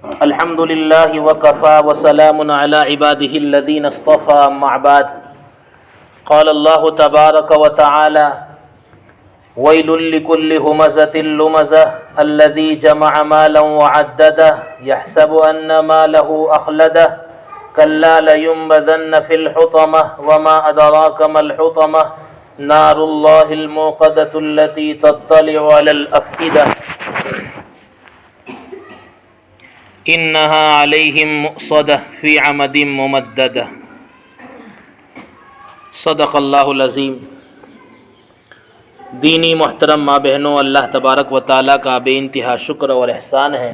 الحمد لله وكفى وسلام على عباده الذين اصطفى أما بعد قال الله تبارك وتعالى ويل لكل همزة لمزة الذي جمع مالا وعدده يحسب أن ماله أخلده كلا لينبذن في الحطمة وما أدراك ما الحطمة نار الله الموقدة التي تطلع على الأفئدة انہا علیہم مؤصدہ فی عمد ممددہ۔ صدق اللہ العظیم۔ دینی محترم ماں بہنوں، اللہ تبارک و تعالیٰ کا بے انتہا شکر اور احسان ہے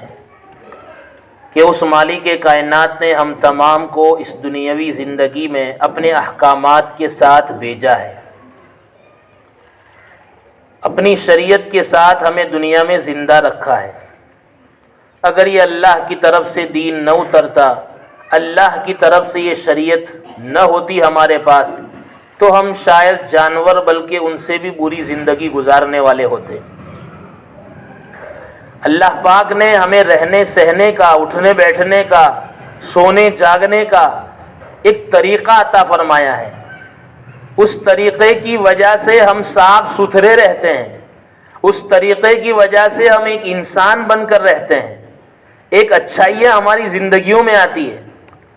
کہ اس مالک کائنات نے ہم تمام کو اس دنیاوی زندگی میں اپنے احکامات کے ساتھ بھیجا ہے، اپنی شریعت کے ساتھ ہمیں دنیا میں زندہ رکھا ہے۔ اگر یہ اللہ کی طرف سے دین نہ اترتا، اللہ کی طرف سے یہ شریعت نہ ہوتی ہمارے پاس، تو ہم شاید جانور بلکہ ان سے بھی بری زندگی گزارنے والے ہوتے۔ اللہ پاک نے ہمیں رہنے سہنے کا، اٹھنے بیٹھنے کا، سونے جاگنے کا ایک طریقہ عطا فرمایا ہے۔ اس طریقے کی وجہ سے ہم صاف ستھرے رہتے ہیں، اس طریقے کی وجہ سے ہم ایک انسان بن کر رہتے ہیں، ایک اچھائیاں ہماری زندگیوں میں آتی ہے۔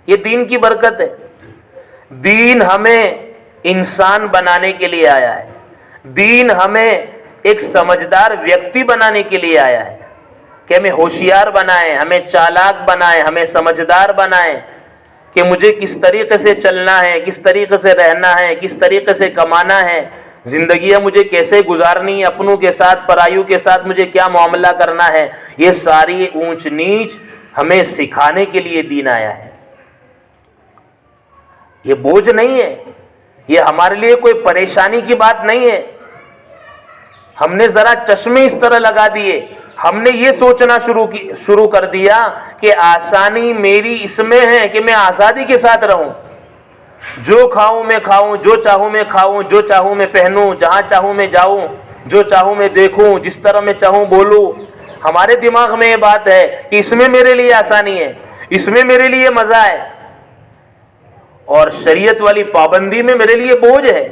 یہ دین کی برکت ہے۔ دین ہمیں انسان بنانے کے لیے آیا ہے، دین ہمیں ایک سمجھدار ویکتی بنانے کے لیے آیا ہے کہ ہمیں ہوشیار بنائیں، ہمیں چالاک بنائیں، ہمیں سمجھدار بنائیں کہ مجھے کس طریقے سے چلنا ہے، کس طریقے سے رہنا ہے، کس طریقے سے کمانا ہے، زندگیاں مجھے کیسے گزارنی ہے، اپنوں کے ساتھ پرایوں کے ساتھ مجھے کیا معاملہ کرنا ہے۔ یہ ساری اونچ نیچ ہمیں سکھانے کے لیے دین آیا ہے۔ یہ بوجھ نہیں ہے، یہ ہمارے لیے کوئی پریشانی کی بات نہیں ہے۔ ہم نے ذرا چشمے اس طرح لگا دیے، ہم نے یہ سوچنا شروع کر دیا کہ آسانی میری اس میں ہے کہ میں آزادی کے ساتھ رہوں، جو کھاؤں میں کھاؤں، جو چاہوں میں کھاؤں، جو چاہوں میں پہنوں، جہاں چاہوں میں جاؤں، جو چاہوں میں دیکھوں، جس طرح میں چاہوں بولوں۔ ہمارے دماغ میں یہ بات ہے کہ اس میں میرے لیے آسانی ہے، اس میں میرے لیے مزہ ہے، اور شریعت والی پابندی میں میرے لیے بوجھ ہے۔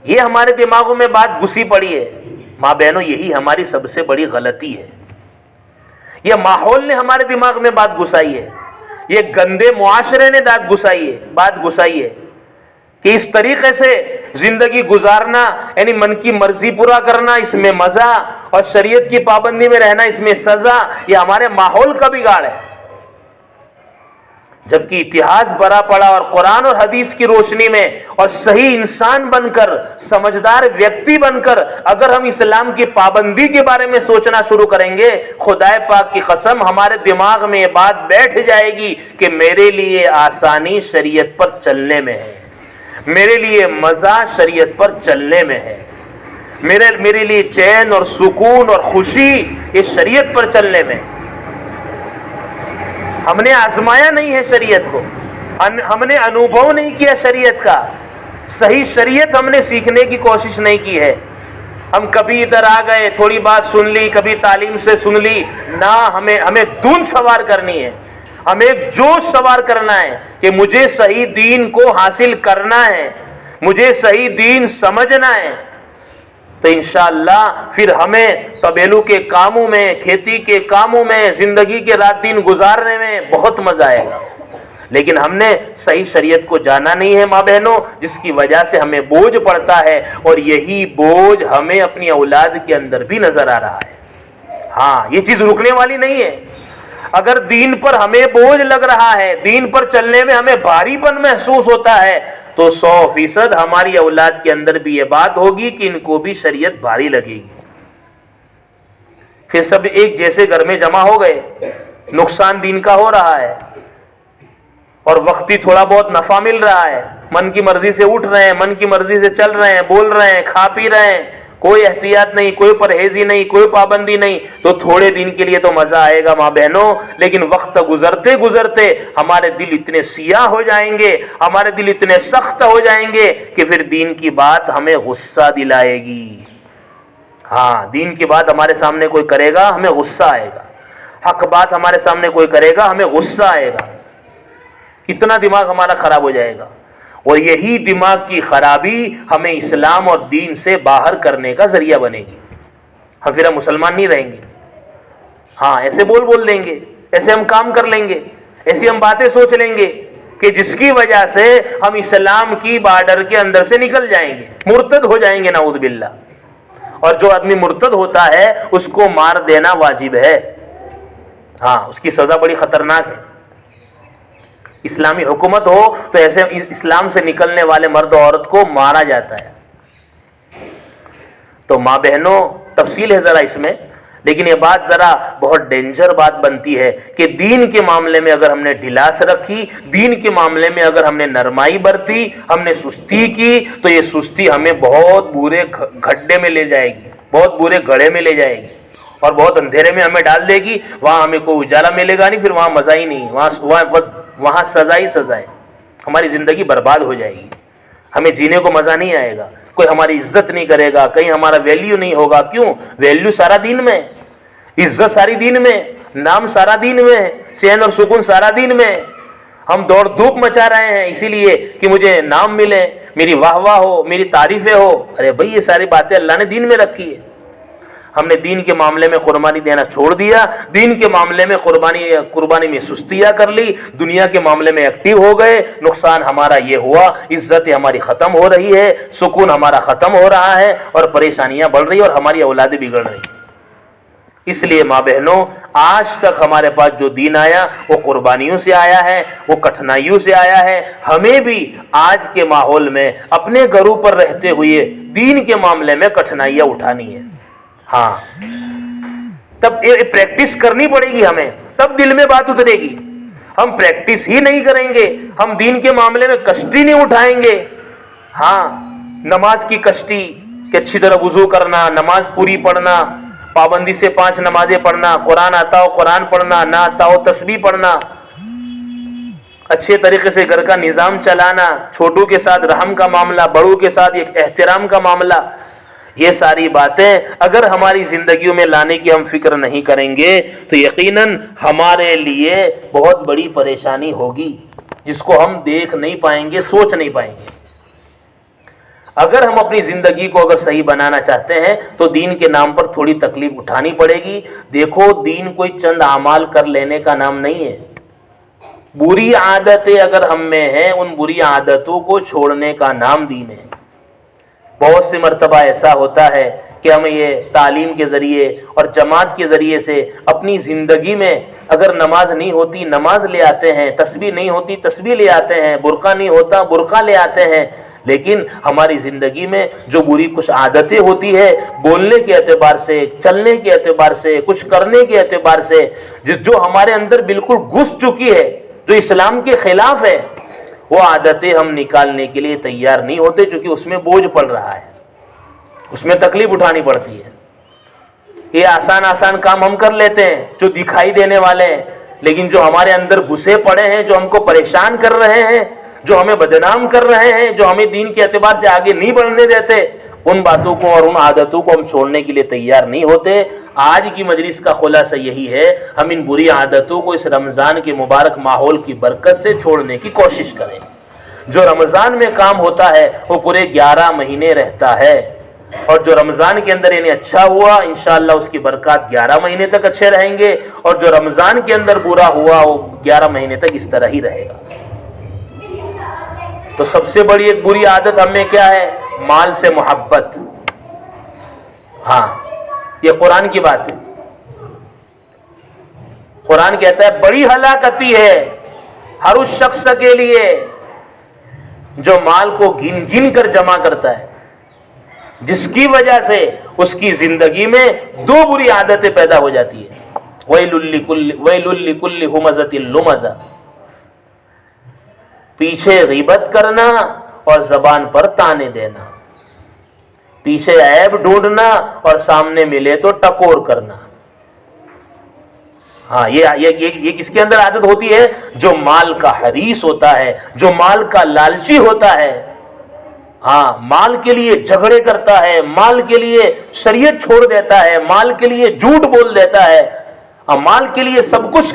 یہ ہمارے دماغوں میں بات گھسی پڑی ہے۔ ماں بہنوں، یہی ہماری سب سے بڑی غلطی ہے۔ یہ ماحول نے ہمارے دماغ میں بات گھسائی ہے، یہ گندے معاشرے نے بات گھسائی ہے کہ اس طریقے سے زندگی گزارنا، یعنی من کی مرضی پورا کرنا، اس میں مزہ، اور شریعت کی پابندی میں رہنا، اس میں سزا۔ یہ ہمارے ماحول کا بگاڑ ہے۔ جبکہ اتہاس بھرا پڑا اور قرآن اور حدیث کی روشنی میں اور صحیح انسان بن کر، سمجھدار ویکتی بن کر اگر ہم اسلام کی پابندی کے بارے میں سوچنا شروع کریں گے، خدائے پاک کی قسم ہمارے دماغ میں یہ بات بیٹھ جائے گی کہ میرے لیے آسانی شریعت پر چلنے میں ہے، میرے لیے مزہ شریعت پر چلنے میں ہے، میرے لیے چین اور سکون اور خوشی یہ شریعت پر چلنے میں ہے۔ ہم نے آزمایا نہیں ہے شریعت کو، ہم نے انوبھو نہیں کیا شریعت کا، صحیح شریعت ہم نے سیکھنے کی کوشش نہیں کی ہے۔ ہم کبھی ادھر آ گئے، تھوڑی بات سن لی، کبھی تعلیم سے سن لی، نہ ہمیں دھن سوار کرنی ہے، ہمیں ایک جوش سوار کرنا ہے کہ مجھے صحیح دین کو حاصل کرنا ہے، مجھے صحیح دین سمجھنا ہے۔ تو انشاءاللہ پھر ہمیں طبیلو کے کاموں میں، کھیتی کے کاموں میں، زندگی کے رات دن گزارنے میں بہت مزہ آئے گا۔ لیکن ہم نے صحیح شریعت کو جانا نہیں ہے ماں بہنوں، جس کی وجہ سے ہمیں بوجھ پڑتا ہے، اور یہی بوجھ ہمیں اپنی اولاد کے اندر بھی نظر آ رہا ہے۔ ہاں، یہ چیز رکنے والی نہیں ہے۔ اگر دین پر ہمیں بوجھ لگ رہا ہے، دین پر چلنے میں ہمیں بھاری پن محسوس ہوتا ہے، تو 100% ہماری اولاد کے اندر بھی یہ بات ہوگی کہ ان کو بھی شریعت بھاری لگے گی۔ پھر سب ایک جیسے گھر میں جمع ہو گئے، نقصان دین کا ہو رہا ہے اور وقتی تھوڑا بہت نفع مل رہا ہے، من کی مرضی سے اٹھ رہے ہیں، من کی مرضی سے چل رہے ہیں، بول رہے ہیں، کھا پی رہے ہیں، کوئی احتیاط نہیں، کوئی پرہیزی نہیں، کوئی پابندی نہیں، تو تھوڑے دن کے لیے تو مزہ آئے گا ماں بہنوں، لیکن وقت گزرتے گزرتے ہمارے دل اتنے سیاہ ہو جائیں گے، ہمارے دل اتنے سخت ہو جائیں گے کہ پھر دین کی بات ہمیں غصہ دلائے گی۔ ہاں، دین کی بات ہمارے سامنے کوئی کرے گا، ہمیں غصہ آئے گا۔ حق بات ہمارے سامنے کوئی کرے گا ہمیں غصہ آئے گا، اتنا دماغ ہمارا خراب ہو جائے گا، اور یہی دماغ کی خرابی ہمیں اسلام اور دین سے باہر کرنے کا ذریعہ بنے گی. پھر ہم مسلمان نہیں رہیں گے. ہاں ایسے بول دیں گے، ایسے ہم کام کر لیں گے، ایسی ہم باتیں سوچ لیں گے کہ جس کی وجہ سے ہم اسلام کی بارڈر کے اندر سے نکل جائیں گے، مرتد ہو جائیں گے نعوذ باللہ. اور جو آدمی مرتد ہوتا ہے اس کو مار دینا واجب ہے. ہاں اس کی سزا بڑی خطرناک ہے. اسلامی حکومت ہو تو ایسے اسلام سے نکلنے والے مرد و عورت کو مارا جاتا ہے. تو ماں بہنوں تفصیل ہے ذرا اس میں، لیکن یہ بات ذرا بہت ڈینجر بات بنتی ہے کہ دین کے معاملے میں اگر ہم نے ڈھلاس رکھی، دین کے معاملے میں اگر ہم نے نرمائی برتی، ہم نے سستی کی، تو یہ سستی ہمیں بہت برے گھڈے میں لے جائے گی، بہت برے گڑھے میں لے جائے گی، اور بہت اندھیرے میں ہمیں ڈال دے گی. وہاں ہمیں کوئی اجالا ملے گا نہیں، پھر وہاں مزہ ہی نہیں، وہاں سزا ہی سزا ہے. ہماری زندگی برباد ہو جائے گی، ہمیں جینے کو مزہ نہیں آئے گا، کوئی ہماری عزت نہیں کرے گا، کہیں ہمارا ویلیو نہیں ہوگا. کیوں؟ ویلیو سارا دین میں، عزت ساری دین میں، نام سارا دین میں، چین اور سکون سارا دین میں. ہم دوڑ دھوپ مچا رہے ہیں اسی لیے کہ مجھے نام ملے، میری واہ واہ ہو، میری تعریفیں ہو. ارے بھائی یہ ساری باتیں اللہ نے دین میں رکھی ہے. ہم نے دین کے معاملے میں قربانی دینا چھوڑ دیا، دین کے معاملے میں قربانی میں سستیاں کر لی، دنیا کے معاملے میں ایکٹیو ہو گئے. نقصان ہمارا یہ ہوا، عزت ہماری ختم ہو رہی ہے، سکون ہمارا ختم ہو رہا ہے، اور پریشانیاں بڑھ رہی ہیں، اور ہماری اولادیں بگڑ رہی ہیں. اس لیے ماں بہنوں، آج تک ہمارے پاس جو دین آیا وہ قربانیوں سے آیا ہے، وہ کٹھنائیوں سے آیا ہے. ہمیں بھی آج کے ماحول میں اپنے گھروں پر رہتے ہوئے دین کے معاملے میں کٹھنائیاں اٹھانی ہیں. ہاں تب یہ پریکٹس کرنی پڑے گی ہمیں، تب دل میں بات اترے گی. ہم پریکٹس ہی نہیں کریں گے، ہم دین کے معاملے میں کشتی نہیں اٹھائیں گے. ہاں نماز کی کشتی کہ اچھی طرح وضو کرنا، نماز پوری پڑھنا، پابندی سے 5 نمازیں پڑھنا، قرآن آتا ہو قرآن پڑھنا، نہ آتا ہو تسبیح پڑھنا، اچھے طریقے سے گھر کا نظام چلانا، چھوٹوں کے ساتھ رحم کا معاملہ، بڑوں کے ساتھ ایک احترام کا معاملہ. یہ ساری باتیں اگر ہماری زندگیوں میں لانے کی ہم فکر نہیں کریں گے تو یقیناً ہمارے لیے بہت بڑی پریشانی ہوگی، جس کو ہم دیکھ نہیں پائیں گے، سوچ نہیں پائیں گے. اگر ہم اپنی زندگی کو اگر صحیح بنانا چاہتے ہیں تو دین کے نام پر تھوڑی تکلیف اٹھانی پڑے گی. دیکھو دین کوئی چند اعمال کر لینے کا نام نہیں ہے. بری عادتیں اگر ہم میں ہیں، ان بری عادتوں کو چھوڑنے کا نام دین ہے. بہت سے مرتبہ ایسا ہوتا ہے کہ ہمیں یہ تعلیم کے ذریعے اور جماعت کے ذریعے سے اپنی زندگی میں اگر نماز نہیں ہوتی نماز لے آتے ہیں، تسبیح نہیں ہوتی تسبیح لے آتے ہیں، برقع نہیں ہوتا برقع لے آتے ہیں، لیکن ہماری زندگی میں جو بری کچھ عادتیں ہوتی ہے، بولنے کے اعتبار سے، چلنے کے اعتبار سے، کچھ کرنے کے اعتبار سے، جو ہمارے اندر بالکل گھس چکی ہے، جو اسلام کے خلاف ہے، وہ عادتیں ہم نکالنے کے لیے تیار نہیں ہوتے، چونکہ اس میں بوجھ پڑ رہا ہے، اس میں تکلیف اٹھانی پڑتی ہے. یہ آسان کام ہم کر لیتے ہیں جو دکھائی دینے والے ہیں، لیکن جو ہمارے اندر گھسے پڑے ہیں، جو ہم کو پریشان کر رہے ہیں، جو ہمیں بدنام کر رہے ہیں، جو ہمیں دین کے اعتبار سے آگے نہیں بڑھنے دیتے، ان باتوں کو اور ان عادتوں کو ہم چھوڑنے کے لیے تیار نہیں ہوتے. آج کی مجلس کا خلاصہ یہی ہے، ہم ان بری عادتوں کو اس رمضان کے مبارک ماحول کی برکت سے چھوڑنے کی کوشش کریں. جو رمضان میں کام ہوتا ہے وہ پورے 11 مہینے رہتا ہے، اور جو رمضان کے اندر انہیں اچھا ہوا انشاءاللہ اس کی برکات 11 مہینے تک اچھے رہیں گے، اور جو رمضان کے اندر برا ہوا وہ 11 مہینے تک اس طرح ہی رہے گا. تو سب سے بڑی ایک بری عادت ہم میں کیا ہے؟ مال سے محبت. ہاں یہ قرآن کی بات ہے. قرآن کہتا ہے بڑی ہلاکتی ہے ہر اس شخص کے لیے جو مال کو گن گن کر جمع کرتا ہے، جس کی وجہ سے اس کی زندگی میں 2 بری عادتیں پیدا ہو جاتی ہیں. ویل لکل ہمزۃ لمزہ، پیچھے غیبت کرنا اور زبان پر تانے دینا، پیچھے عیب ڈھونڈنا اور سامنے ملے تو ٹکور کرنا. ہاں یہ کس کے اندر عادت ہوتی ہے؟ جو مال کا حریص ہوتا ہے، جو مال کا لالچی ہوتا ہے. ہاں مال کے لیے جھگڑے کرتا ہے، مال کے لیے شریعت چھوڑ دیتا ہے، مال کے لیے جھوٹ بول دیتا ہے. مال کے لیے سب کچھ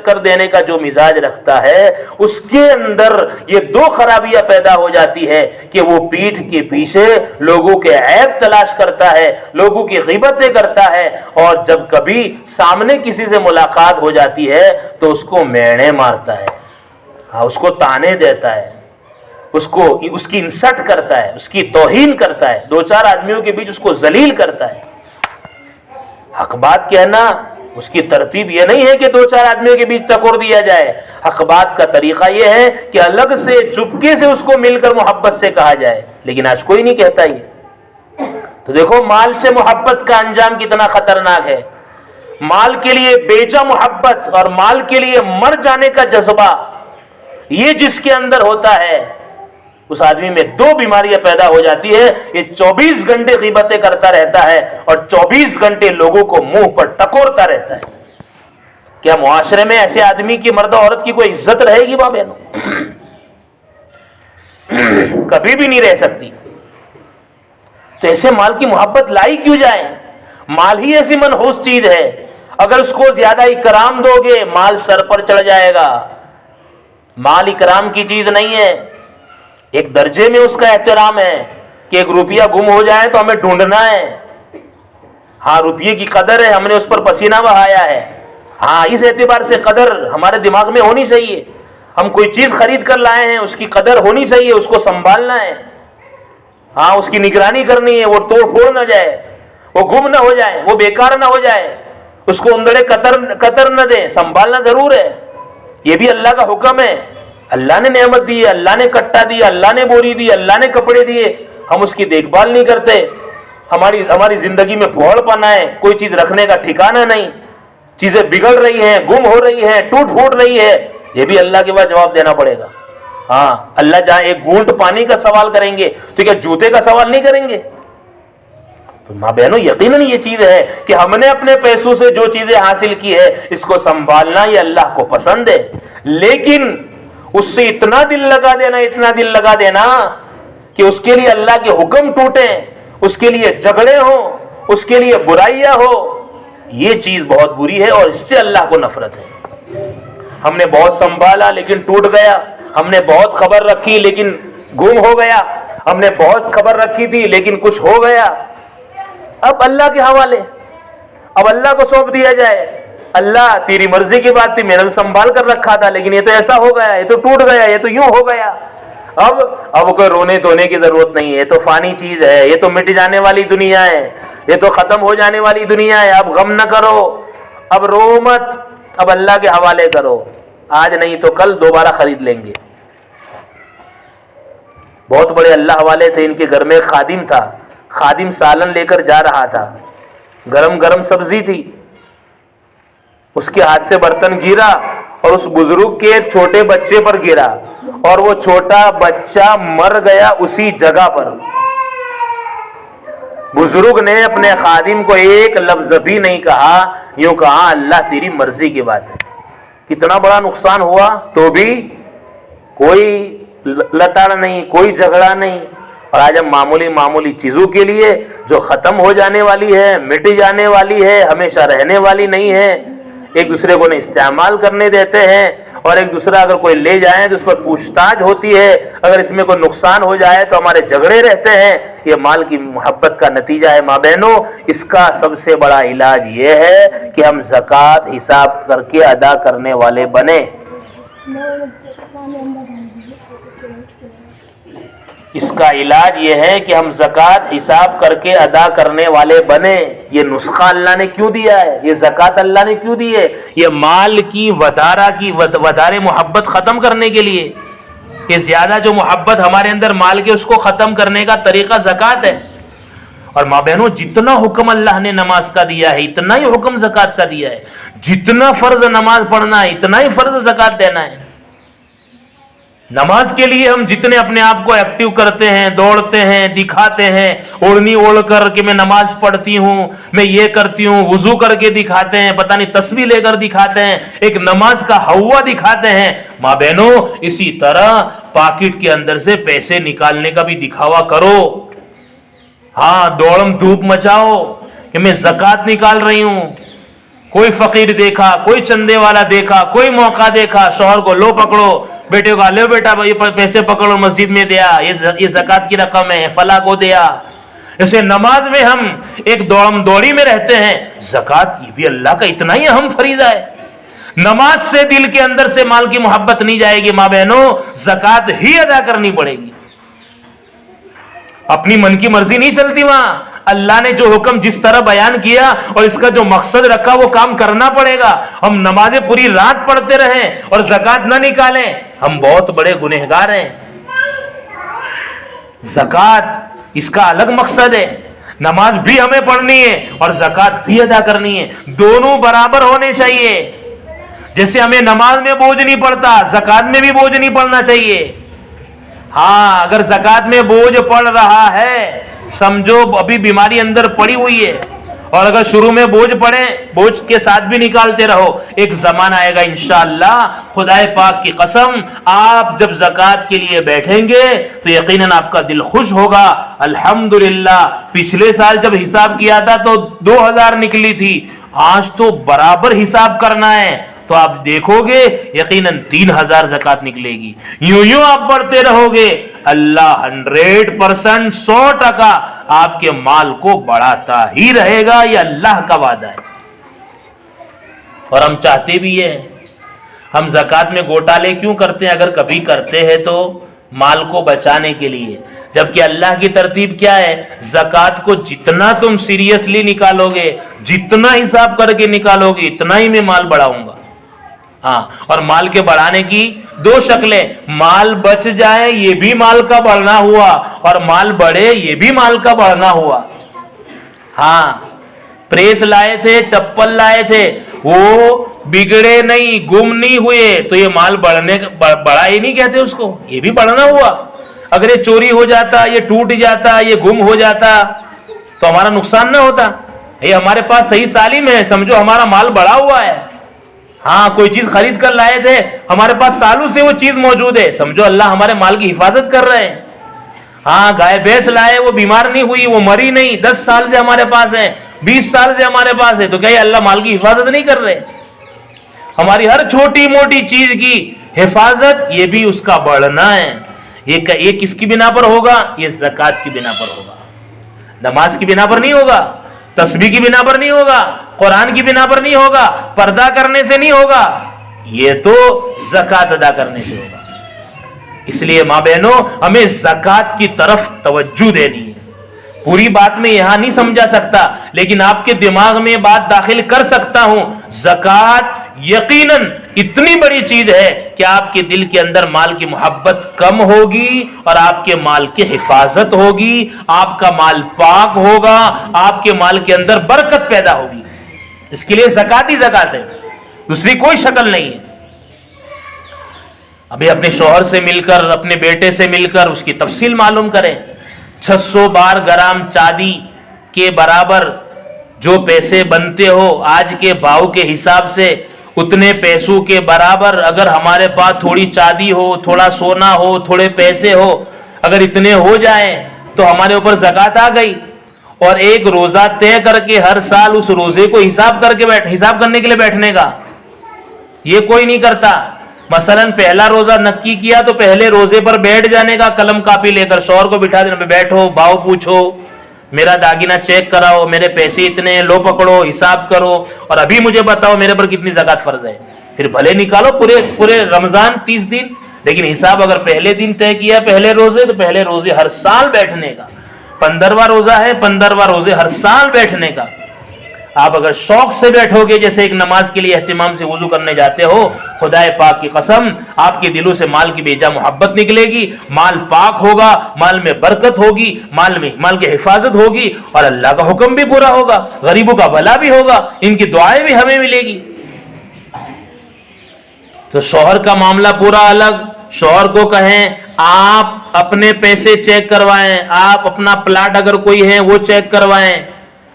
کر دینے کا جو مزاج رکھتا ہے، اس کے اندر یہ دو خرابیاں پیدا ہو جاتی ہے کہ وہ پیٹھ کے پیچھے لوگوں کے عیب تلاش کرتا ہے، لوگوں کی غیبتیں کرتا ہے، اور جب کبھی سامنے کسی سے ملاقات ہو جاتی ہے تو اس کو مینے مارتا ہے، اس کو تانے دیتا ہے، اس کی انسلٹ کرتا ہے، اس کی توہین کرتا ہے، دو چار آدمیوں کے بیچ اس کو ذلیل کرتا ہے۔ حق بات کہنا اس کی ترتیب یہ نہیں ہے کہ دو چار آدمیوں کے بیچ ٹکور دیا جائے، حق بات کا طریقہ یہ ہے کہ الگ سے چپکے سے اس کو مل کر محبت سے کہا جائے، لیکن آج کوئی نہیں کہتا یہ۔ تو دیکھو مال سے محبت کا انجام کتنا خطرناک ہے۔ مال کے لیے بیجا محبت اور مال کے لیے مر جانے کا جذبہ، یہ جس کے اندر ہوتا ہے اس آدمی میں دو بیماریاں پیدا ہو جاتی ہے۔ یہ 24 گھنٹے غیبتیں کرتا رہتا ہے اور 24 گھنٹے لوگوں کو منہ پر ٹکورتا رہتا ہے۔ کیا معاشرے میں ایسے آدمی کی، مرد و عورت کی کوئی عزت رہے گی ماں بہنوں؟ کبھی بھی نہیں رہ سکتی۔ تو ایسے مال کی محبت لائی کیوں جائے؟ مال ہی ایسی منحوس چیز ہے، اگر اس کو زیادہ اکرام دو گے مال سر پر چڑھ جائے گا۔ مال اکرام کی چیز نہیں ہے، ایک درجے میں اس کا احترام ہے کہ ایک روپیہ گم ہو جائے تو ہمیں ڈھونڈنا ہے، ہاں روپیے کی قدر ہے، ہم نے اس پر پسینہ بہایا ہے، ہاں اس اعتبار سے قدر ہمارے دماغ میں ہونی چاہیے۔ ہم کوئی چیز خرید کر لائے ہیں، اس کی قدر ہونی چاہیے، اس کو سنبھالنا ہے، ہاں اس کی نگرانی کرنی ہے، وہ توڑ پھوڑ نہ جائے، وہ گم نہ ہو جائے، وہ بیکار نہ ہو جائے، اس کو اندڑے قطر نہ دیں، سنبھالنا ضرور ہے۔ یہ بھی اللہ کا حکم ہے۔ اللہ نے نعمت دی ہے، اللہ نے کٹا دیا، اللہ نے بوری دی، اللہ نے کپڑے دیے، ہم اس کی دیکھ بھال نہیں کرتے۔ ہماری زندگی میں پھوڑ پنا ہے، کوئی چیز رکھنے کا ٹھکانہ نہیں، چیزیں بگڑ رہی ہیں، گم ہو رہی ہیں، ٹوٹ پھوٹ رہی ہے، یہ بھی اللہ کے پاس جواب دینا پڑے گا۔ ہاں اللہ جہاں ایک گھونٹ پانی کا سوال کریں گے تو کیا جوتے کا سوال نہیں کریں گے؟ تو ماں بہنوں یقیناً یہ چیز ہے کہ ہم نے اپنے پیسوں سے جو چیزیں حاصل کی ہے اس کو سنبھالنا یہ اللہ کو پسند ہے، لیکن اس سے اتنا دل لگا دینا کہ اس کے لیے اللہ کے حکم ٹوٹیں، اس کے لیے جھگڑے ہوں، اس کے لیے برائیاں ہو، یہ چیز بہت بری ہے اور اس سے اللہ کو نفرت ہے۔ ہم نے بہت سنبھالا لیکن ٹوٹ گیا، ہم نے بہت خبر رکھی لیکن گم ہو گیا، ہم نے بہت خبر رکھی تھی لیکن کچھ ہو گیا، اب اللہ کے حوالے، اب اللہ کو سونپ دیا جائے۔ اللہ تیری مرضی کی بات تھی، میں نے سنبھال کر رکھا تھا لیکن یہ تو ایسا ہو گیا، یہ تو ٹوٹ گیا، یہ تو یوں ہو گیا۔ اب کوئی رونے دھونے کی ضرورت نہیں ہے، یہ تو فانی چیز ہے، یہ تو مٹ جانے والی دنیا ہے، یہ تو ختم ہو جانے والی دنیا ہے، اب غم نہ کرو، اب رو مت، اب اللہ کے حوالے کرو، آج نہیں تو کل دوبارہ خرید لیں گے۔ بہت بڑے اللہ والے تھے، ان کے گھر میں ایک خادم تھا، خادم سالن لے کر جا رہا تھا، گرم گرم سبزی تھی، اس کے ہاتھ سے برتن گرا اور اس بزرگ کے چھوٹے بچے پر گرا اور وہ چھوٹا بچہ مر گیا اسی جگہ پر۔ بزرگ نے اپنے خادم کو ایک لفظ بھی نہیں کہا، یوں کہا اللہ تیری مرضی کی بات ہے۔ کتنا بڑا نقصان ہوا تو بھی کوئی لتاڑ نہیں، کوئی جھگڑا نہیں۔ اور آج ہم معمولی چیزوں کے لیے جو ختم ہو جانے والی ہے، مٹ جانے والی ہے، ہمیشہ رہنے والی نہیں ہے، ایک دوسرے کو نہیں استعمال کرنے دیتے ہیں، اور ایک دوسرا اگر کوئی لے جائیں تو اس پر پوچھ تاچھ ہوتی ہے، اگر اس میں کوئی نقصان ہو جائے تو ہمارے جھگڑے رہتے ہیں۔ یہ مال کی محبت کا نتیجہ ہے ماں بہنوں۔ اس کا سب سے بڑا علاج یہ ہے کہ ہم زکوٰۃ حساب کر کے ادا کرنے والے بنیں۔ اس کا علاج یہ ہے کہ ہم زکوٰۃ حساب کر کے ادا کرنے والے بنیں۔ یہ نسخہ اللہ نے کیوں دیا ہے؟ یہ زکوٰۃ اللہ نے کیوں دی ہے؟ یہ مال کی ودارے محبت ختم کرنے کے لیے۔ یہ زیادہ جو محبت ہمارے اندر مال کے، اس کو ختم کرنے کا طریقہ زکوٰۃ ہے۔ اور ماں بہنوں جتنا حکم اللہ نے نماز کا دیا ہے اتنا ہی حکم زکوٰۃ کا دیا ہے۔ جتنا فرض نماز پڑھنا ہے اتنا ہی فرض زکوٰۃ دینا ہے۔ نماز کے لیے ہم جتنے اپنے آپ کو ایکٹیو کرتے ہیں، دوڑتے ہیں، دکھاتے ہیں، اوڑھنی اوڑھ کر کہ میں نماز پڑھتی ہوں، میں یہ کرتی ہوں، وضو کر کے دکھاتے ہیں، پتہ نہیں تسبیح لے کر دکھاتے ہیں، ایک نماز کا ہوا دکھاتے ہیں۔ ماں بہنوں اسی طرح پاکٹ کے اندر سے پیسے نکالنے کا بھی دکھاوا کرو۔ ہاں دوڑم دھوپ مچاؤ کہ میں زکوٰۃ نکال رہی ہوں، کوئی فقیر دیکھا, کوئی چندے والا دیکھا, کوئی موقع دیکھا, شوہر کو لو پکڑو, بیٹے کو لو بیٹا یہ پیسے پکڑو مسجد میں دیا, یہ زکات کی رقم ہے, فلاں کو دیا. جیسے نماز میں ہم ایک دوڑم دوڑی میں رہتے ہیں, زکات یہ بھی اللہ کا اتنا ہی اہم فریضہ ہے. نماز سے دل کے اندر سے مال کی محبت نہیں جائے گی ماں بہنوں, زکات ہی ادا کرنی پڑے گی. اپنی من کی مرضی نہیں چلتی وہاں. اللہ نے جو حکم جس طرح بیان کیا اور اس کا جو مقصد رکھا وہ کام کرنا پڑے گا. ہم نمازیں پوری رات پڑھتے رہیں اور زکات نہ نکالیں, ہم بہت بڑے گنہگار ہیں. زکات اس کا الگ مقصد ہے. نماز بھی ہمیں پڑھنی ہے اور زکات بھی ادا کرنی ہے, دونوں برابر ہونے چاہیے. جیسے ہمیں نماز میں بوجھ نہیں پڑتا, زکات میں بھی بوجھ نہیں پڑنا چاہیے. ہاں اگر زکات میں بوجھ پڑ رہا ہے سمجھو ابھی بیماری اندر پڑی ہوئی ہے, اور اگر شروع میں بوجھ پڑے بوجھ کے ساتھ بھی نکالتے رہو, ایک زمانہ آئے گا انشاءاللہ خدائے پاک کی قسم آپ جب زکات کے لیے بیٹھیں گے تو یقیناً آپ کا دل خوش ہوگا. الحمدللہ پچھلے سال جب حساب کیا تھا تو 2000 نکلی تھی, آج تو برابر حساب کرنا ہے تو آپ دیکھو گے یقیناً 3000 زکات نکلے گی. یوں آپ بڑھتے رہو گے, اللہ 100% 100% آپ کے مال کو بڑھاتا ہی رہے گا. یہ اللہ کا وعدہ ہے اور ہم چاہتے بھی ہیں. ہم زکات میں گھوٹالے کیوں کرتے ہیں؟ اگر کبھی کرتے ہیں تو مال کو بچانے کے لیے, جبکہ اللہ کی ترتیب کیا ہے؟ زکات کو جتنا تم سیریسلی نکالو گے, جتنا حساب کر کے نکالو گے, اتنا ہی میں مال بڑھاؤں گا. ہاں, اور مال کے بڑھانے کی 2 شکلیں, مال بچ جائے یہ بھی مال کا بڑھنا ہوا, اور مال بڑھے یہ بھی مال کا بڑھنا ہوا. ہاں, پریس لائے تھے, چپل لائے تھے, وہ بگڑے نہیں, گم نہیں ہوئے تو یہ مال بڑھا ہی نہیں کہتے اس کو, یہ بھی بڑھنا ہوا. اگر یہ چوری ہو جاتا, یہ ٹوٹ جاتا, یہ گم ہو جاتا تو ہمارا نقصان نہ ہوتا. یہ ہمارے پاس صحیح سالم ہے, سمجھو ہمارا مال بڑھا ہوا ہے. ہاں, کوئی چیز خرید کر لائے تھے, ہمارے پاس سالوں سے وہ چیز موجود ہے, سمجھو اللہ ہمارے مال کی حفاظت کر رہے ہیں. ہاں, گائے بھینس لائے, وہ بیمار نہیں ہوئی, وہ مری نہیں, 10 سال سے ہمارے پاس ہے, 20 سال سے ہمارے پاس ہے, تو کیا یہ اللہ مال کی حفاظت نہیں کر رہے؟ ہماری ہر چھوٹی موٹی چیز کی حفاظت یہ بھی اس کا بڑھنا ہے. یہ کس کی بنا پر ہوگا؟ یہ زکات کی بنا پر ہوگا. نماز کی بنا پر نہیں ہوگا, تسبیح کی بنا پر نہیں ہوگا, قرآن کی بنا پر نہیں ہوگا, پردہ کرنے سے نہیں ہوگا, یہ تو زکات ادا کرنے سے ہوگا. اس لیے ماں بہنوں ہمیں زکات کی طرف توجہ دینی ہے. پوری بات میں یہاں نہیں سمجھا سکتا, لیکن آپ کے دماغ میں بات داخل کر سکتا ہوں. زکات یقیناً اتنی بڑی چیز ہے کہ آپ کے دل کے اندر مال کی محبت کم ہوگی اور آپ کے مال کی حفاظت ہوگی, آپ کا مال پاک ہوگا, آپ کے مال کے اندر برکت پیدا ہوگی. اس کے لیے زکات ہی زکات ہے, دوسری کوئی شکل نہیں ہے. ابھی اپنے شوہر سے مل کر, اپنے بیٹے سے مل کر اس کی تفصیل معلوم کریں. 612 گرام چاندی کے برابر جو پیسے بنتے ہو آج کے بھاؤ کے حساب سے, اتنے پیسوں کے برابر اگر ہمارے پاس تھوڑی چاندی ہو, تھوڑا سونا ہو, تھوڑے پیسے ہو, اگر اتنے ہو جائیں تو ہمارے اوپر زکات آ گئی. اور ایک روزہ طے کر کے ہر سال اس روزے کو حساب کرنے کے لیے بیٹھنے کا, یہ کوئی نہیں کرتا. مثلا پہلا روزہ نکی کیا تو پہلے روزے پر بیٹھ جانے کا, قلم کاپی لے کر شوہر کو بٹھا دینا, بیٹھو, بھاؤ پوچھو, میرا داگینہ چیک کراؤ, میرے پیسے اتنے ہیں, لو پکڑو, حساب کرو, اور ابھی مجھے بتاؤ میرے پر کتنی زکات فرض ہے. پھر بھلے نکالو پورے رمضان 30 دن, لیکن حساب اگر پہلے دن طے کیا پہلے روزے تو پہلے روزے ہر سال بیٹھنے کا. 15واں روزہ ہے, 15واں روزے ہر سال بیٹھنے کا. آپ اگر شوق سے بیٹھو گے, جیسے ایک نماز کے لیے اہتمام سے وضو کرنے جاتے ہو, خدائے پاک کی قسم آپ کے دلوں سے مال کی بیجا محبت نکلے گی, مال پاک ہوگا, مال میں برکت ہوگی, مال کی حفاظت ہوگی, اور اللہ کا حکم بھی پورا ہوگا, غریبوں کا بھلا بھی ہوگا, ان کی دعائیں بھی ہمیں ملے گی. تو شوہر کا معاملہ پورا الگ. شوہر کو کہیں آپ اپنے پیسے چیک کروائیں, آپ اپنا پلاٹ اگر کوئی ہے وہ چیک کروائیں,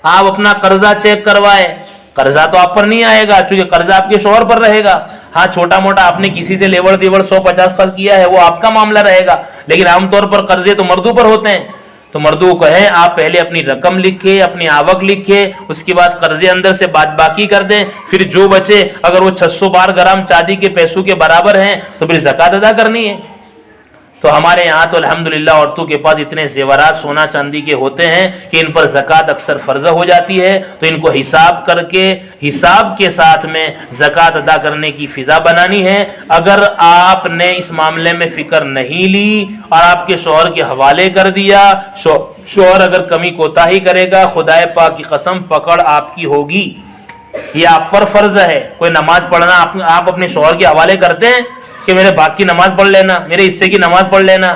آپ اپنا قرضہ چیک کروائیں. قرضہ تو آپ پر نہیں آئے گا چونکہ قرضہ آپ کے شوہر پر رہے گا. ہاں, چھوٹا موٹا آپ نے کسی سے لیوڑ دیوڑ 150 قرض کیا ہے وہ آپ کا معاملہ رہے گا, لیکن عام طور پر قرضے تو مردوں پر ہوتے ہیں. تو مردوں کو کہیں آپ پہلے اپنی رقم لکھے، اپنی آوک لکھے، اس کے بعد قرضے اندر سے بعد باقی کر دیں، پھر جو بچے اگر وہ 612 گرام چاندی کے پیسوں کے برابر ہیں تو پھر زکوٰۃ ادا کرنی ہے۔ تو ہمارے یہاں تو الحمدللہ عورتوں کے پاس اتنے زیورات سونا چاندی کے ہوتے ہیں کہ ان پر زکوٰۃ اکثر فرض ہو جاتی ہے، تو ان کو حساب کر کے حساب کے ساتھ میں زکوٰۃ ادا کرنے کی فضا بنانی ہے۔ اگر آپ نے اس معاملے میں فکر نہیں لی اور آپ کے شوہر کے حوالے کر دیا، شوہر اگر کمی کوتاہی کرے گا، خدائے پاک کی قسم پکڑ آپ کی ہوگی۔ یہ آپ پر فرض ہے۔ کوئی نماز پڑھنا آپ اپنے شوہر کے حوالے کرتے ہیں کہ میرے باپ کی نماز پڑھ لینا، میرے حصے کی نماز پڑھ لینا،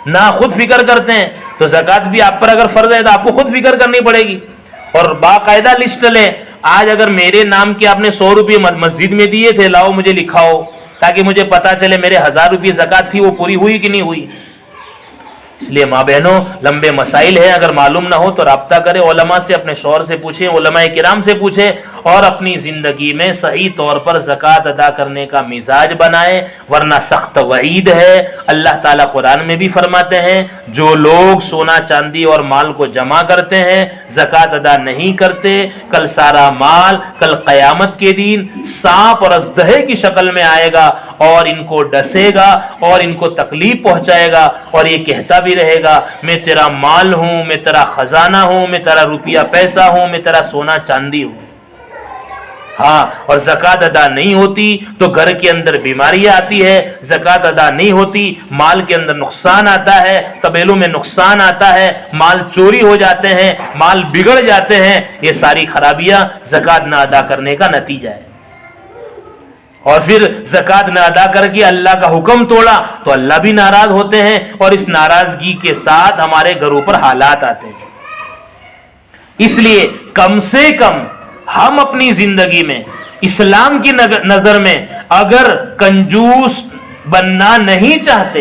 نہ خود فکر کرتے ہیں۔ تو زکوٰۃ بھی آپ پر اگر فرض ہے تو آپ کو خود فکر کرنی پڑے گی، اور باقاعدہ لسٹ لیں۔ آج اگر میرے نام کے آپ نے 100 روپے مسجد میں دیے تھے، لاؤ مجھے لکھاؤ تاکہ مجھے پتا چلے میرے 1000 روپے زکوٰۃ تھی وہ پوری ہوئی کہ نہیں ہوئی۔ اس لیے ماں بہنوں، لمبے مسائل ہیں، اگر معلوم نہ ہو تو رابطہ کریں علماء سے، اپنے شوہر سے پوچھیں، علماء کرام سے پوچھیں، اور اپنی زندگی میں صحیح طور پر زکوٰۃ ادا کرنے کا مزاج بنائیں، ورنہ سخت وعید ہے۔ اللہ تعالیٰ قرآن میں بھی فرماتے ہیں جو لوگ سونا چاندی اور مال کو جمع کرتے ہیں، زکوٰۃ ادا نہیں کرتے، کل سارا مال کل قیامت کے دن سانپ اور اژدہے کی شکل میں آئے گا اور ان کو ڈسے گا اور ان کو تکلیف پہنچائے گا، اور یہ کہتا بھی رہے گا میں تیرا مال ہوں، میں تیرا خزانہ ہوں، میں تیرا روپیہ پیسہ ہوں، میں تیرا سونا چاندی ہوں۔ ہاں، اور زکوٰۃ ادا نہیں ہوتی تو گھر کے اندر بیماریاں آتی ہے، زکوٰۃ ادا نہیں ہوتی مال کے اندر نقصان آتا ہے، قبیلوں میں نقصان آتا ہے، مال چوری ہو جاتے ہیں، مال بگڑ جاتے ہیں۔ یہ ساری خرابیاں زکوٰۃ نہ ادا کرنے کا نتیجہ ہے۔ اور پھر زکوٰۃ نہ ادا کر کے اللہ کا حکم توڑا تو اللہ بھی ناراض ہوتے ہیں، اور اس ناراضگی کے ساتھ ہمارے گھروں پر حالات آتے ہیں۔ اس لیے کم سے کم ہم اپنی زندگی میں اسلام کی نظر میں اگر کنجوس بننا نہیں چاہتے،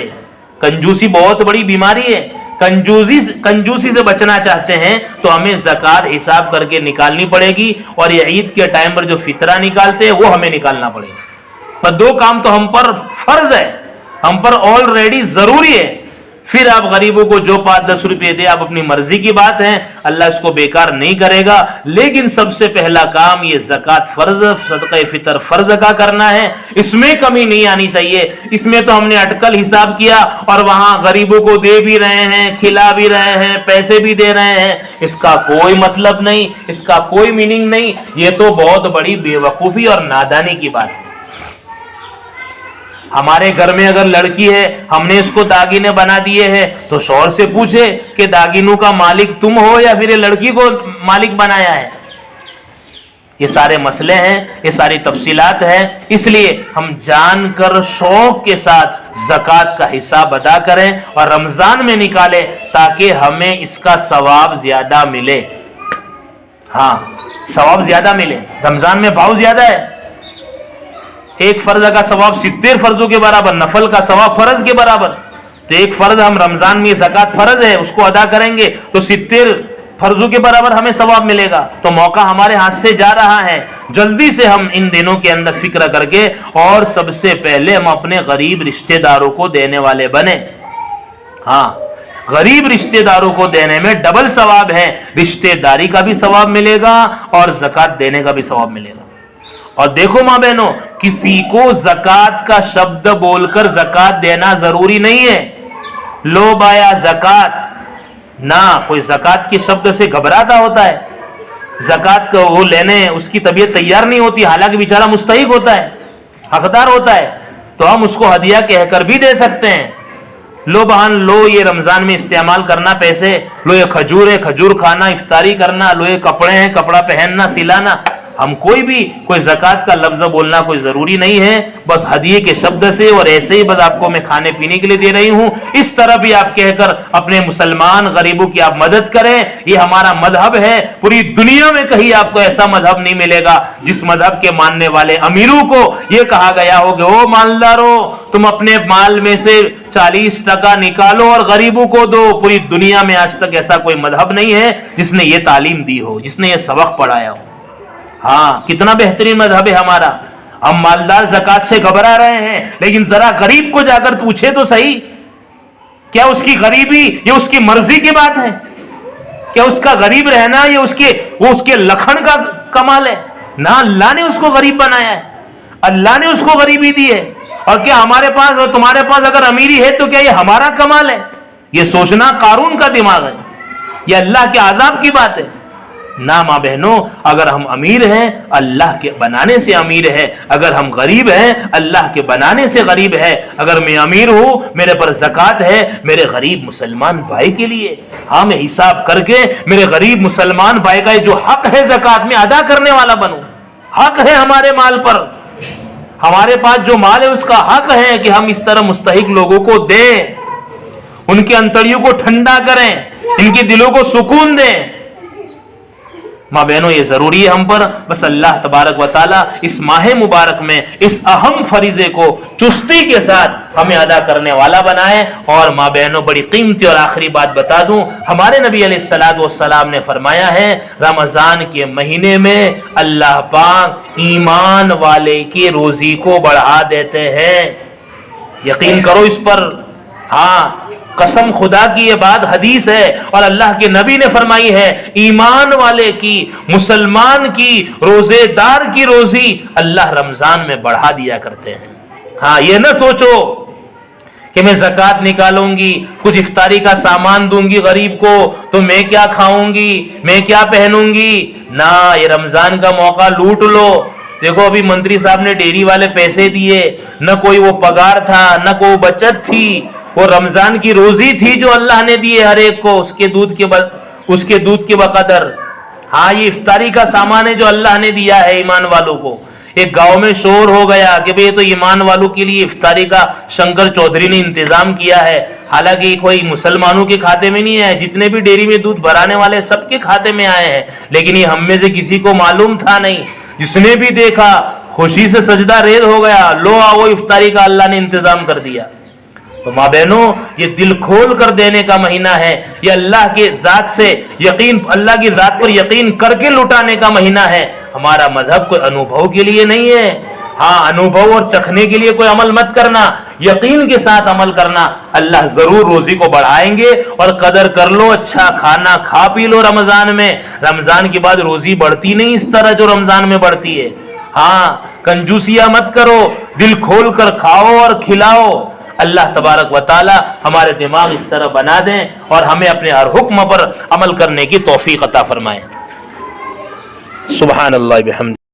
کنجوسی بہت بڑی بیماری ہے، کنجوسی سے بچنا چاہتے ہیں تو ہمیں زکوٰۃ حساب کر کے نکالنی پڑے گی، اور یہ عید کے ٹائم پر جو فطرہ نکالتے ہیں وہ ہمیں نکالنا پڑے گا۔ پر دو کام تو ہم پر فرض ہے، ہم پر آلریڈی ضروری ہے۔ پھر آپ غریبوں کو جو 5-10 روپے دے، آپ اپنی مرضی کی بات ہے، اللہ اس کو بیکار نہیں کرے گا، لیکن سب سے پہلا کام یہ زکوٰۃ فرض، صدقہ فطر فرض کا کرنا ہے۔ اس میں کمی نہیں آنی چاہیے۔ اس میں تو ہم نے اٹکل حساب کیا اور وہاں غریبوں کو دے بھی رہے ہیں، کھلا بھی رہے ہیں، پیسے بھی دے رہے ہیں، اس کا کوئی مطلب نہیں، اس کا کوئی میننگ نہیں۔ یہ تو بہت بڑی بے وقوفی اور نادانی کی بات ہے۔ ہمارے گھر میں اگر لڑکی ہے، ہم نے اس کو داگینے بنا دیے ہیں، تو شوہر سے پوچھے کہ داگینوں کا مالک تم ہو یا پھر یہ لڑکی کو مالک بنایا ہے۔ یہ سارے مسئلے ہیں، یہ ساری تفصیلات ہیں، اس لیے ہم جان کر شوق کے ساتھ زکوٰۃ کا حساب ادا کریں اور رمضان میں نکالیں تاکہ ہمیں اس کا ثواب زیادہ ملے۔ ہاں، ثواب زیادہ ملے۔ رمضان میں بھاؤ زیادہ ہے، ایک فرض کا ثواب 70 فرضوں کے برابر، نفل کا ثواب فرض کے برابر۔ تو ایک فرض ہم رمضان میں زکوٰۃ فرض ہے اس کو ادا کریں گے تو 70 فرضوں کے برابر ہمیں ثواب ملے گا۔ تو موقع ہمارے ہاتھ سے جا رہا ہے، جلدی سے ہم ان دنوں کے اندر فکر کر کے، اور سب سے پہلے ہم اپنے غریب رشتہ داروں کو دینے والے بنے۔ ہاں، غریب رشتہ داروں کو دینے میں ڈبل ثواب ہے، رشتہ داری کا بھی ثواب ملے گا اور زکوٰۃ دینے کا بھی ثواب ملے گا۔ اور دیکھو ماں بہنوں، کسی کو زکوٰۃ کا شبد بول کر زکوٰۃ دینا ضروری نہیں ہے۔ لو بایا زکوٰۃ، نہ کوئی زکوٰۃ کے شبد سے گھبراتا ہوتا ہے، زکوٰۃ کو وہ لینے اس کی طبیعت تیار نہیں ہوتی، حالانکہ بیچارہ مستحق ہوتا ہے، حقدار ہوتا ہے، تو ہم اس کو ہدیہ کہہ کر بھی دے سکتے ہیں۔ لو بہن، لو یہ رمضان میں استعمال کرنا پیسے، لو یہ کھجور ہے، کھجور کھانا، افطاری کرنا، لو یہ کپڑے ہیں، کپڑا پہننا، سلانا۔ ہم کوئی زکوٰۃ کا لفظ بولنا کوئی ضروری نہیں ہے، بس ہدیے کے شبد سے، اور ایسے ہی بس آپ کو میں کھانے پینے کے لیے دے رہی ہوں، اس طرح بھی آپ کہہ کر اپنے مسلمان غریبوں کی آپ مدد کریں۔ یہ ہمارا مذہب ہے، پوری دنیا میں کہیں آپ کو ایسا مذہب نہیں ملے گا جس مذہب کے ماننے والے امیروں کو یہ کہا گیا ہو کہ او مالدارو، تم اپنے مال میں سے 40% نکالو اور غریبوں کو دو۔ پوری دنیا میں آج تک ایسا کوئی مذہب نہیں ہے جس نے یہ تعلیم دی ہو، جس نے یہ سبق پڑھایا ہو۔ ہاں، کتنا بہترین مذہب ہے ہمارا۔ ہم مالدار زکوٰۃ سے گھبرا رہے ہیں، لیکن ذرا غریب کو جا کر پوچھے تو صحیح کیا اس کی غریبی یہ اس کی مرضی کی بات ہے؟ کیا اس کا غریب رہنا یہ اس کے لکھن کا کمال ہے؟ نہ، اللہ نے اس کو غریب بنایا ہے، اللہ نے اس کو غریبی دی ہے. اور کیا ہمارے پاس اور تمہارے پاس اگر امیری ہے تو کیا یہ ہمارا کمال ہے؟ یہ سوچنا قارون کا دماغ ہے، یہ اللہ کے عذاب کی بات ہے. نہ ماں بہنوں، اگر ہم امیر ہیں اللہ کے بنانے سے امیر ہے، اگر ہم غریب ہیں اللہ کے بنانے سے غریب ہے. اگر میں امیر ہوں میرے پر زکوٰۃ ہے میرے غریب مسلمان بھائی کے لیے، ہاں میں حساب کر کے میرے غریب مسلمان بھائی کا جو حق ہے زکوٰۃ میں ادا کرنے والا بنوں. حق ہے ہمارے مال پر، ہمارے پاس جو مال ہے اس کا حق ہے کہ ہم اس طرح مستحق لوگوں کو دیں، ان کے انتڑیوں کو ٹھنڈا کریں، ان کے دلوں کو سکون دیں. ماں بہنوں یہ ضروری ہے ہم پر. بس اللہ تبارک و تعالیٰ اس ماہ مبارک میں اس اہم فریضے کو چستی کے ساتھ ہمیں ادا کرنے والا بنائے. اور ماں بہنوں بڑی قیمتی اور آخری بات بتا دوں، ہمارے نبی علیہ الصلوۃ والسلام نے فرمایا ہے رمضان کے مہینے میں اللہ پاک ایمان والے کی روزی کو بڑھا دیتے ہیں. یقین کرو اس پر. ہاں قسم خدا کی یہ بات حدیث ہے اور اللہ کے نبی نے فرمائی ہے ایمان والے کی، مسلمان کی، روزے دار کی روزی اللہ رمضان میں بڑھا دیا کرتے ہیں. ہاں یہ نہ سوچو کہ میں زکوٰۃ نکالوں گی، کچھ افطاری کا سامان دوں گی غریب کو تو میں کیا کھاؤں گی، میں کیا پہنوں گی. نہ، یہ رمضان کا موقع لوٹ لو. دیکھو ابھی منتری صاحب نے ڈیری والے پیسے دیے، نہ کوئی وہ پگار تھا نہ کوئی بچت تھی، وہ رمضان کی روزی تھی جو اللہ نے دی ہے ہر ایک کو اس کے دودھ کے بقدر. ہاں یہ افطاری کا سامان ہے جو اللہ نے دیا ہے ایمان والوں کو. ایک گاؤں میں شور ہو گیا کہ بھئی تو ایمان والوں کے لیے افطاری کا شنکر چودھری نے انتظام کیا ہے. حالانکہ کوئی مسلمانوں کے کھاتے میں نہیں ہے، جتنے بھی ڈیری میں دودھ بھرانے والے سب کے کھاتے میں آئے ہیں، لیکن یہ ہم میں سے کسی کو معلوم تھا نہیں. جس نے بھی دیکھا خوشی سے سجدہ ریز ہو گیا، لو آؤ افطاری کا اللہ نے انتظام کر دیا. تو ماں بہنوں یہ دل کھول کر دینے کا مہینہ ہے، یہ اللہ کی ذات سے یقین، اللہ کی ذات پر یقین کر کے لٹانے کا مہینہ ہے. ہمارا مذہب کوئی انوبھو کے لیے نہیں ہے. ہاں انوبھو اور چکھنے کے لیے کوئی عمل مت کرنا، یقین کے ساتھ عمل کرنا. اللہ ضرور روزی کو بڑھائیں گے اور قدر کر لو، اچھا کھانا کھا پی لو رمضان میں. رمضان کے بعد روزی بڑھتی نہیں اس طرح جو رمضان میں بڑھتی ہے. ہاں کنجوسیاں مت کرو، دل کھول کر کھاؤ اور کھلاؤ. اللہ تبارک و تعالی ہمارے دماغ اس طرح بنا دیں اور ہمیں اپنے ہر حکم پر عمل کرنے کی توفیق عطا فرمائیں. سبحان اللہ بحمدہ.